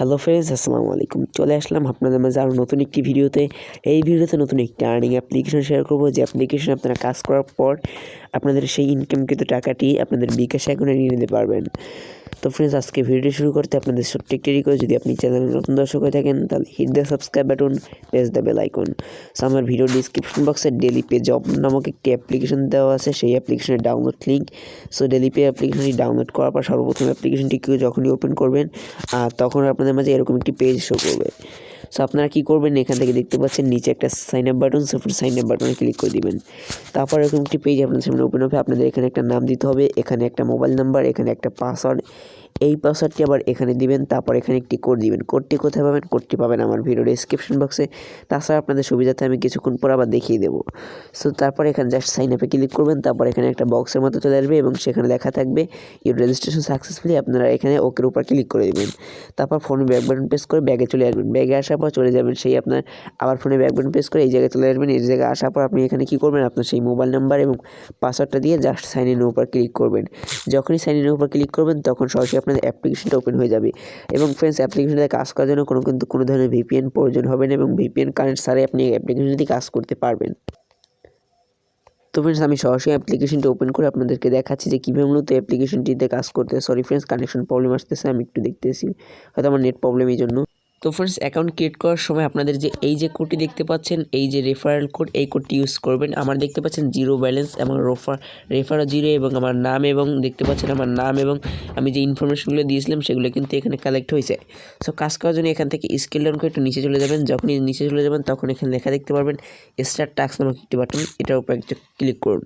Hello friends, আসসালামু আলাইকুম। চলে আসলাম আপনাদের মাঝে আরও নতুন একটি ভিডিওতে। এই ভিডিওতে নতুন একটি আর্নিং অ্যাপ্লিকেশন শেয়ার করব, যে অ্যাপ্লিকেশন আপনারা কাজ করার পর আপনাদের সেই ইনকামকৃত টাকাটি আপনাদের বিকাশ অ্যাকাউন্টে নিয়ে নিতে পারবেন। তো ফ্রেন্ডস, আজকে ভিডিওটি শুরু করতে আপনাদের ছোট্ট একটি রিকোয়েস্ট, যদি আপনি চ্যানেলে নতুন দর্শক হয়ে থাকেন তাহলে hit the subscribe button, press the bell icon. So আমার ভিডিও ডিসক্রিপশন বক্সে ডেলি পে জব নামক একটি অ্যাপ্লিকেশন দেওয়া আছে, সেই অ্যাপ্লিকেশনের download link. So daily pay অ্যাপ্লিকেশনটি ডাউনলোড করার পর সর্বপ্রথম অ্যাপ্লিকেশনটিকে যখনই ওপেন করবেন তখন আপনাদের মাঝে এরকম একটি পেজ শো করবে। সো আপনারা কী করবেন, এখান থেকে দেখতে পাচ্ছেন নিচে একটা sign up button, so sign up বাটনে ক্লিক করে দিবেন। তারপর এরকম একটি পেজ আপনাদের সামনে ওপেন হবে। আপনাদের এখানে একটা নাম দিতে হবে, এখানে একটা মোবাইল নাম্বার, এখানে একটা পাসওয়ার্ড। এই পাসওয়ার্ডটি আবার এখানে দিবেন। তারপর এখানে একটি কোড দিবেন। কোডটি কোথায় পাবেন? কোডটি পাবেন আমার ভিডিও ডেসক্রিপশন বক্সে। তাছাড়া আপনাদের সুবিধাতে আমি কিছুক্ষণ পর আবার দেখিয়ে দেবো। সো তারপর এখানে জাস্ট সাইন আপে ক্লিক করবেন। তারপর এখানে একটা বক্সের মতো চলে আসবে এবং সেখানে লেখা থাকবে ইউর রেজিস্ট্রেশন সাকসেসফুলি। আপনারা এখানে ওকের উপর ক্লিক করে দেবেন। তারপর ফোনে ব্যাক বাটন প্রেস করে ব্যাগে চলে আসবেন। ব্যাগে আসার পর চলে যাবেন সেই আপনার আবার ফোনে ব্যাক বাটন প্রেস করে এই জায়গায় চলে আসবেন। এই জায়গায় আসার পর আপনি এখানে কী করবেন, আপনার সেই মোবাইল নাম্বার এবং পাসওয়ার্ডটা দিয়ে জাস্ট সাইন ইনের উপর ক্লিক করবেন। যখনই সাইন ইনের উপর ক্লিক করবেন তখন সরাসরি আপনাদের অ্যাপ্লিকেশনটা ওপেন হয়ে যাবে। এবং ফ্রেন্ডস, অ্যাপ্লিকেশনটাতে কাজ করার জন্য কোনো ধরনের ভিপিএন প্রয়োজন হবে না এবং ভিপিএন কানেক্ট ছাড়াই আপনি অ্যাপ্লিকেশনটি কাজ করতে পারবেন। তো ফ্রেন্ডস, আমি সরাসরি অ্যাপ্লিকেশনটি ওপেন করে আপনাদেরকে দেখাচ্ছি যে কীভাবে মূলত অ্যাপ্লিকেশনটিতে কাজ করতে। সরি ফ্রেন্ডস, কানেকশন প্রবলেম আসতেছে, আমি একটু দেখতেছি, হয়তো আমার নেট প্রবলেম এই জন্য। তো ফ্রেন্ডস, অ্যাকাউন্ট ক্রিয়েট করার সময় আপনাদের এই যে কোডটি দেখতে পাচ্ছেন, এই যে রেফারেল কোড, এই কোডটি ইউজ করবেন। আমার দেখতে পাচ্ছেন জিরো ব্যালেন্স এবং রেফারও জিরো এবং আমার নাম, এবং দেখতে পাচ্ছেন আমার নাম এবং আমি যে ইনফরমেশনগুলো দিয়েছিলাম সেগুলো কিন্তু এখানে কালেক্ট হয়েছে। সো কাজ করার জন্য এখান থেকে স্কেল ডাউন করে একটু নিচে চলে যাবেন। যখনই নিচে চলে যাবেন তখন এখানে লেখা দেখতে পারবেন স্টার্ট টাস্ক নামক একটি বাটন, এটার উপর একটা ক্লিক করুন।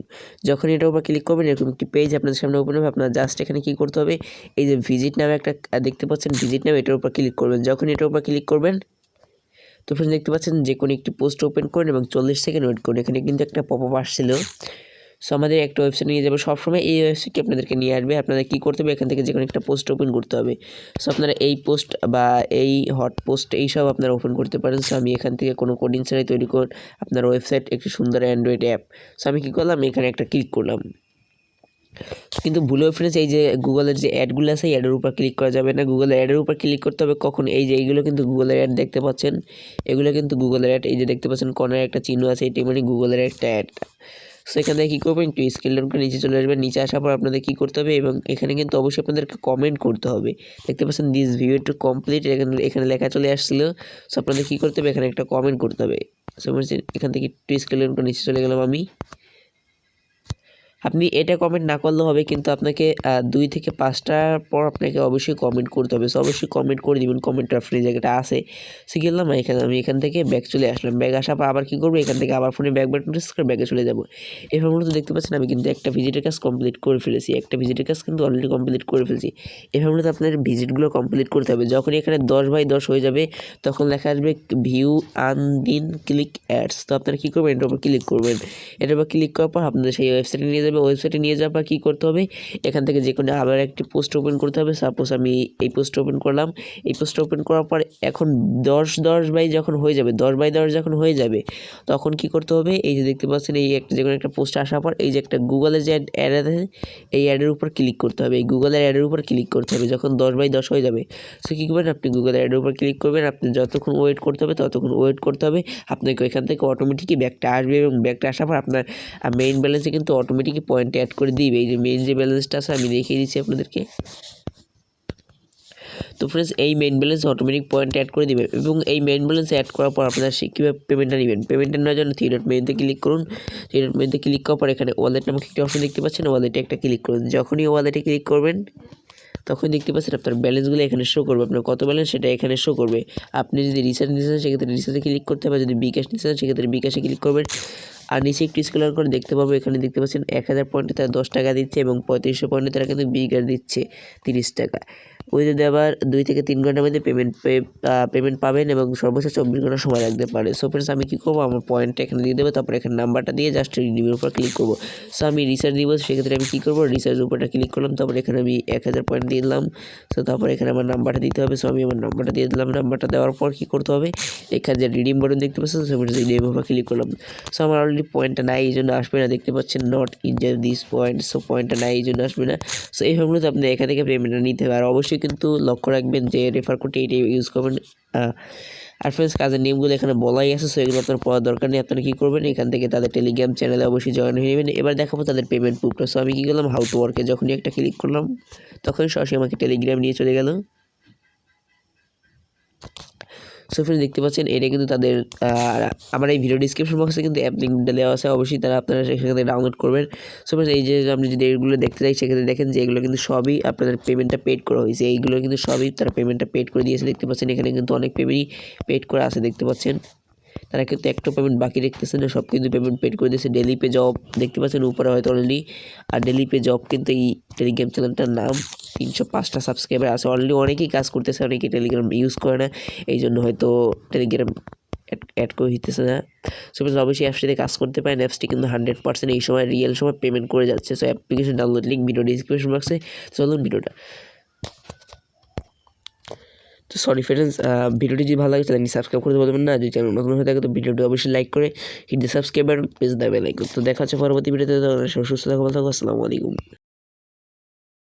যখন এটার উপর ক্লিক করবেন এরকম একটি পেজ আপনাদের সামনে ওপেন হবে। আপনার জাস্ট এখানে কী করতে হবে, এই যে ভিজিট নামে একটা দেখতে পাচ্ছেন, ভিজিট নামে এটার উপর ক্লিক করবেন। যখন এটার উপর ক্লিক করবেন তো ফ্রেন্ডস, দেখতে পাচ্ছেন যে কোনো একটি পোস্ট ওপেন করুন এবং 40 সেকেন্ড ওয়েট করুন। এখানে কিন্তু একটা পপআপ আসছিল। সো আমাদের একটা ওয়েবসাইট নিয়ে যাবে, সবসময় এই ওয়েবসাইটটি আপনাদেরকে নিয়ে আসবে। আপনাদের কী করতে হবে, এখান থেকে যে কোনো একটা পোস্ট ওপেন করতে হবে। সো আপনারা এই পোস্ট বা এই হট পোস্ট এইসব আপনারা ওপেন করতে পারেন। সো আমি এখান থেকে কোনো কোডিং ছাড়াই তৈরি করে আপনার ওয়েবসাইট একটি সুন্দর অ্যান্ড্রয়েড অ্যাপ। সো আমি কী করলাম, এখানে একটা ক্লিক করলাম। কিন্তু ভুলেও ফ্রেন্ডস, এই যে গুগলের যে অ্যাডগুলো আছে অ্যাডের উপর ক্লিক করা যাবে না। গুগলের অ্যাডের উপর ক্লিক করতে হবে কখন, এই যে এইগুলো কিন্তু গুগলের অ্যাড দেখতে পাচ্ছেন, এগুলো কিন্তু গুগলের অ্যাড। এই যে দেখতে পাচ্ছেন কর্নারে একটা চিহ্ন আছে, এটি মানে গুগলের একটা অ্যাড। সো এখান থেকে কী করবেন, একটু স্কেল ডাউন করে নিচে চলে আসবেন। নিচে আসার পর আপনাদের কী করতে হবে, এবং এখানে কিন্তু অবশ্যই আপনাদেরকে কমেন্ট করতে হবে। দেখতে পাচ্ছেন দিস ভিডিও টু কমপ্লিট, এখানে লেখা চলে আসছিল। সো আপনাদের কী করতে হবে, এখানে একটা কমেন্ট করতে হবে। সো এখান থেকে একটু স্কেল ডাউন করে নিচে চলে গেলাম আমি। আপনি এটা কমেন্ট না করলেও হবে, কিন্তু আপনাকে 2 থেকে 5টার পর আপনাকে অবশ্যই কমেন্ট করতে হবে। সো অবশ্যই কমেন্ট করে দিবেন, কমেন্ট ফ্রি জায়গাটা আছে। সে গেলাম আমি এখান থেকে ব্যাক চলে আসলাম। ব্যাগ আসার পর আবার কী করবো, এখান থেকে আবার ফোনে ব্যাক বাটন প্রেস করে ব্যাগে চলে যাবো। এভাবে মূলত দেখতে পাচ্ছেন আমি কিন্তু একটা ভিজিটের কাজ কমপ্লিট করে ফেলেছি। একটা ভিজিটের কাজ কিন্তু অলরেডি কমপ্লিট করে ফেলছি। এভাবে মূলত আপনার ভিজিটগুলো কমপ্লিট করতে হবে। যখন এখানে 10/10 হয়ে যাবে তখন লেখা আসবে ভিউ আনদিন ক্লিক অ্যাডস। তো আপনারা কী করবেন, এটার উপর ক্লিক করবেন। এটার উপর ক্লিক করার পর আপনাদের সেই ওয়েবসাইটে নিয়ে যাবে। ওয়েবসাইটে নিয়ে যাওয়ার পর কী করতে হবে, এখান থেকে যে কোনো আবার একটি পোস্ট ওপেন করতে হবে। সাপোজ আমি এই পোস্ট ওপেন করলাম। এই পোস্ট ওপেন করার পর এখন 10/10 যখন হয়ে যাবে, 10/10 যখন হয়ে যাবে তখন কি করতে হবে, এই যে দেখতে পাচ্ছেন এই একটা যে কোনো একটা পোস্ট আসার পর এই যে একটা গুগলের যে অ্যাড আছে এই অ্যাডের উপর ক্লিক করতে হবে। এই গুগলের অ্যাডের উপর ক্লিক করতে হবে যখন 10/10 হয়ে যাবে। সো কী করবেন, আপনি গুগলের অ্যাডের উপর ক্লিক করবেন। আপনি যতক্ষণ ওয়েট করতে হবে ততক্ষণ ওয়েট করতে হবে। আপনাকে এখান থেকে অটোমেটিকই ব্যাকটা আসবে এবং ব্যাকটা আসার পর আপনার মেইন ব্যালেন্সে কিন্তু অটোমেটিকই পয়েন্ট অ্যাড করে দিবে। এই যে মেইন যে ব্যালেন্সটা আছে আমি দেখিয়ে দিচ্ছি আপনাদেরকে। তো ফ্রেন্ডস, এই main balance automatic point add করে দিবে এবং এই মেইন ব্যালেন্স অ্যাড করার পর আপনারা কীভাবে পেমেন্টটা নেবেন, পেমেন্টটা নেওয়ার জন্য 3.মেনুতে ক্লিক করুন। 3.মেনুতে ক্লিক করার পর এখানে ওয়ালেট নামক একটি অপশন দেখতে পাচ্ছেন, ওয়ালেটে একটা ক্লিক করুন। যখনই ওয়ালেটে ক্লিক করবেন তখন দেখতে পাচ্ছেন আপনার ব্যালেন্সগুলো এখানে শো করবে, আপনার কত ব্যালেন্স সেটা এখানে শো করবে। আপনি যদি রিচার্জ নিতে চান সেক্ষেত্রে রিচার্জে ক্লিক করতে হবে, যদি বিকাশ নিতে চান সেক্ষেত্রে বিকাশে ক্লিক করবেন। আর নিচে একটু স্ক্রল করে দেখতে পাবো, এখানে দেখতে পাচ্ছেন 1000 পয়েন্টে তারা 10 টাকা দিচ্ছে এবং 3500 পয়েন্টে তারা কিন্তু বিকাশ দিচ্ছে 30 টাকা। ওই যদি আবার 2 থেকে 3 ঘন্টার মধ্যে পেমেন্ট পাবেন এবং সর্বোচ্চ 24 ঘন্টা সময় লাগতে পারে। সো ফ্রেন্ডস, আমি কী করবো, আমার পয়েন্টটা এখানে দিয়ে দেবো, তারপর এখানে নাম্বারটা দিয়ে জাস্ট রিডিমের উপর ক্লিক করবো। সো আমি রিচার্জ দিব, সেক্ষেত্রে আমি কী করবো, রিচার্জের উপরটা ক্লিক করলাম, তারপর এখানে আমি 1000 পয়েন্ট দিয়ে দিলাম। সো তারপর এখানে আমার নাম্বারটা দিতে হবে। সো আমি আমার নাম্বারটা দিয়ে দিলাম। নাম্বারটা দেওয়ার পর কী করতে হবে, এখানে যে রিডিম বাটন দেখতে পাচ্ছেন সো রিডিমের উপর ক্লিক করলাম। সো আমার অলরেডি অলরেডি পয়েন্টটা নাই, এই জন্য আসবে না। দেখতে পাচ্ছেন নট ইনজার দিস পয়েন্ট, সো পয়েন্টটা নাই, এই জন্য আসবে না। সো এইভাবেগুলোতে আপনি এখান থেকে পেমেন্টটা নিতে হবে। আর অবশ্যই কিন্তু লক্ষ্য রাখবেন যে রেফার কোডটি এটি ইউজ করবেন। আর ফ্রেন্ডস, কাজের নেমগুলো এখানে বলাই আছে, সো এগুলো আপনার পড়ার দরকার নেই। আপনারা কী করবেন, এখান থেকে তাদের টেলিগ্রাম চ্যানেলে অবশ্যই জয়েন হয়ে নেবেন। এবার দেখাবো তাদের পেমেন্ট প্রুফটা। সো আমি কী করলাম, হাউ টু ওয়ার্কে যখনই একটা ক্লিক করলাম তখনই সরাসরি আমাকে টেলিগ্রাম নিয়ে চলে গেল। সো ফ্রেন্ডস, দেখতে পাচ্ছেন এটা কিন্তু তাদের আমার এই ভিডিও ডিসক্রিপশন বক্সে কিন্তু অ্যাপ লিঙ্কটা দেওয়া আছে, অবশ্যই আপনারা সেখান থেকে ডাউনলোড করবেন। সো ফ্রেন্ডস, এই যে আপনি যদি এগুলো দেখতে চাই সেক্ষেত্রে দেখেন যে এগুলো কিন্তু সবই আপনাদের পেমেন্টটা পেড করা হয়েছে। এইগুলো কিন্তু সবই তারা পেমেন্টটা পেড করে দিয়েছে। দেখতে পাচ্ছেন এখানে কিন্তু অনেক পেমেন্টই পেড করা আছে। দেখতে পাচ্ছেন তারা কিন্তু একটা পেমেন্ট বাকি রাখতেছে না, সব কিন্তু পেমেন্ট পেড করে দিয়েছে। ডেলি পে জব দেখতে পাচ্ছেন উপরে হয়তো অলরেডি। আর ডেলি পে জব কিন্তু এই টেলিগ্রাম চ্যানেলটার নাম। 305টা সাবস্ক্রাইবার আছে অলরেডি। অনেকেই কাজ করতেছে, অনেকেই টেলিগ্রাম ইউজ করে না, এই জন্য হয়তো টেলিগ্রাম অ্যাড করে দিতেছে না। সো অবশ্যই অ্যাপসটিতে কাজ করতে পারেন। অ্যাপসটি কিন্তু 100% এই সময় রিয়েল সময় পেমেন্ট করে যাচ্ছে। So application download link video description বক্সে। চলুন ভিডিওটা। তো সরি ফ্রেন্ডস, ভিডিওটি যদি ভালো লাগে তাহলে সাবস্ক্রাইব করতে বলবেন না। যদি চ্যানেল নতুন হয়ে থাকে তো ভিডিওটি অবশ্যই লাইক করে hit the subscribe button, press the bell icon. তো দেখা হচ্ছে পরবর্তী ভিডিওতে। সুস্থ থাকো, ভালো থাকো, আসসালামু আলাইকুম।